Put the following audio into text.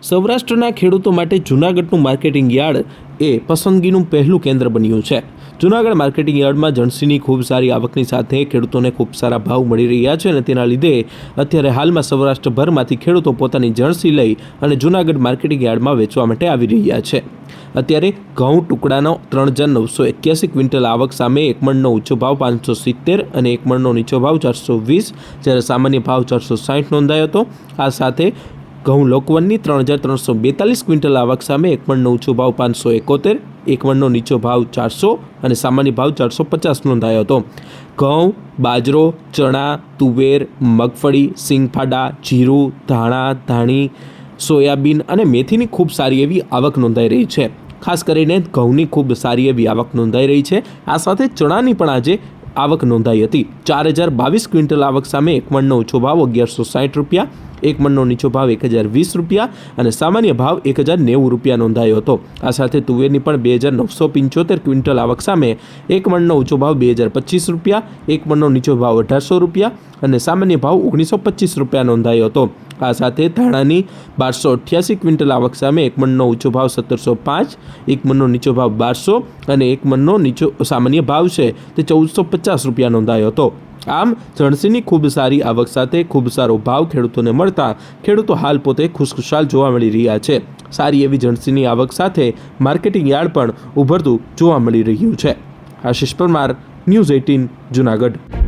સૌરાષ્ટ્રના ખેડૂતો માટે જૂનાગઢનું માર્કેટિંગ યાર્ડ એ પસંદગીનું પહેલું કેન્દ્ર બન્યું છે। જૂનાગઢ માર્કેટિંગ યાર્ડમાં જણસીની ખૂબ સારી આવકની સાથે ખેડૂતોને ખૂબ સારા ભાવ મળી રહ્યા છે અને તેના લીધે અત્યારે હાલમાં સૌરાષ્ટ્રભરમાંથી ખેડૂતો પોતાની જણસી લઈ અને જૂનાગઢ માર્કેટિંગ યાર્ડમાં વેચવા માટે આવી રહ્યા છે। અત્યારે ઘઉં ટુકડાનો 3,981 ક્વિન્ટલ આવક સામે એક મણનો ઊંચો ભાવ 570 અને એક મણનો નીચો ભાવ 420, જ્યારે સામાન્ય ભાવ 460 નોંધાયો હતો। આ સાથે ઘઉં લોકવનની 3,342 ક્વિન્ટલ આવક સામે એક મણનો ઊંચો ભાવ 571, એક મણનો નીચો ભાવ 400 અને સામાન્ય ભાવ 450 નોંધાયો હતો। ઘઉં, બાજરો, ચણા, તુવેર, મગફળી, સિંગફાડા, જીરું, ધાણા, ધાણી, સોયાબીન અને મેથીની ખૂબ સારી એવી આવક નોંધાઈ રહી છે। ખાસ કરીને ઘઉંની ખૂબ સારી એવી આવક નોંધાઈ રહી છે। આ સાથે ચણાની પણ આજે આવક નોંધાઈ હતી। 4,022 ક્વિન્ટલ આવક સામે એક મણનો ઊંચો ભાવ 1,160 રૂપિયા, એક મણનો નીચો ભાવ 1,020 રૂપિયા અને સામાન્ય ભાવ 1,090 રૂપિયા નોંધાયો હતો। આ સાથે તુવેરની પણ 2,975 ક્વિન્ટલ આવક સામે એક મણનો ઊંચો ભાવ 2,025 રૂપિયા, એક મણનો નીચો ભાવ 1,800 રૂપિયા અને સામાન્ય ભાવ 1,925 રૂપિયા નોંધાયો હતો। આ સાથે ધાણાની 1,288 ક્વિન્ટલ આવક સામે એક મણનો ઊંચો ભાવ 1,705, એક મણનો નીચો ભાવ 1,200 અને એક મણનો નીચો સામાન્ય ભાવ છે તે 1,450 રૂપિયા નોંધાયો હતો। આમ જણસીની ખૂબ સારી આવક સાથે ખૂબ સારો ભાવ ખેડૂતોને મળતા ખેડૂતો હાલ પોતે ખુશખુશાલ જોવા મળી રહ્યા છે। સારી એવી જણસીની આવક સાથે માર્કેટિંગ યાર્ડ પણ ઉભરતું જોવા મળી રહ્યું છે। આશિષ પરમાર, ન્યૂઝ 18 જૂનાગઢ।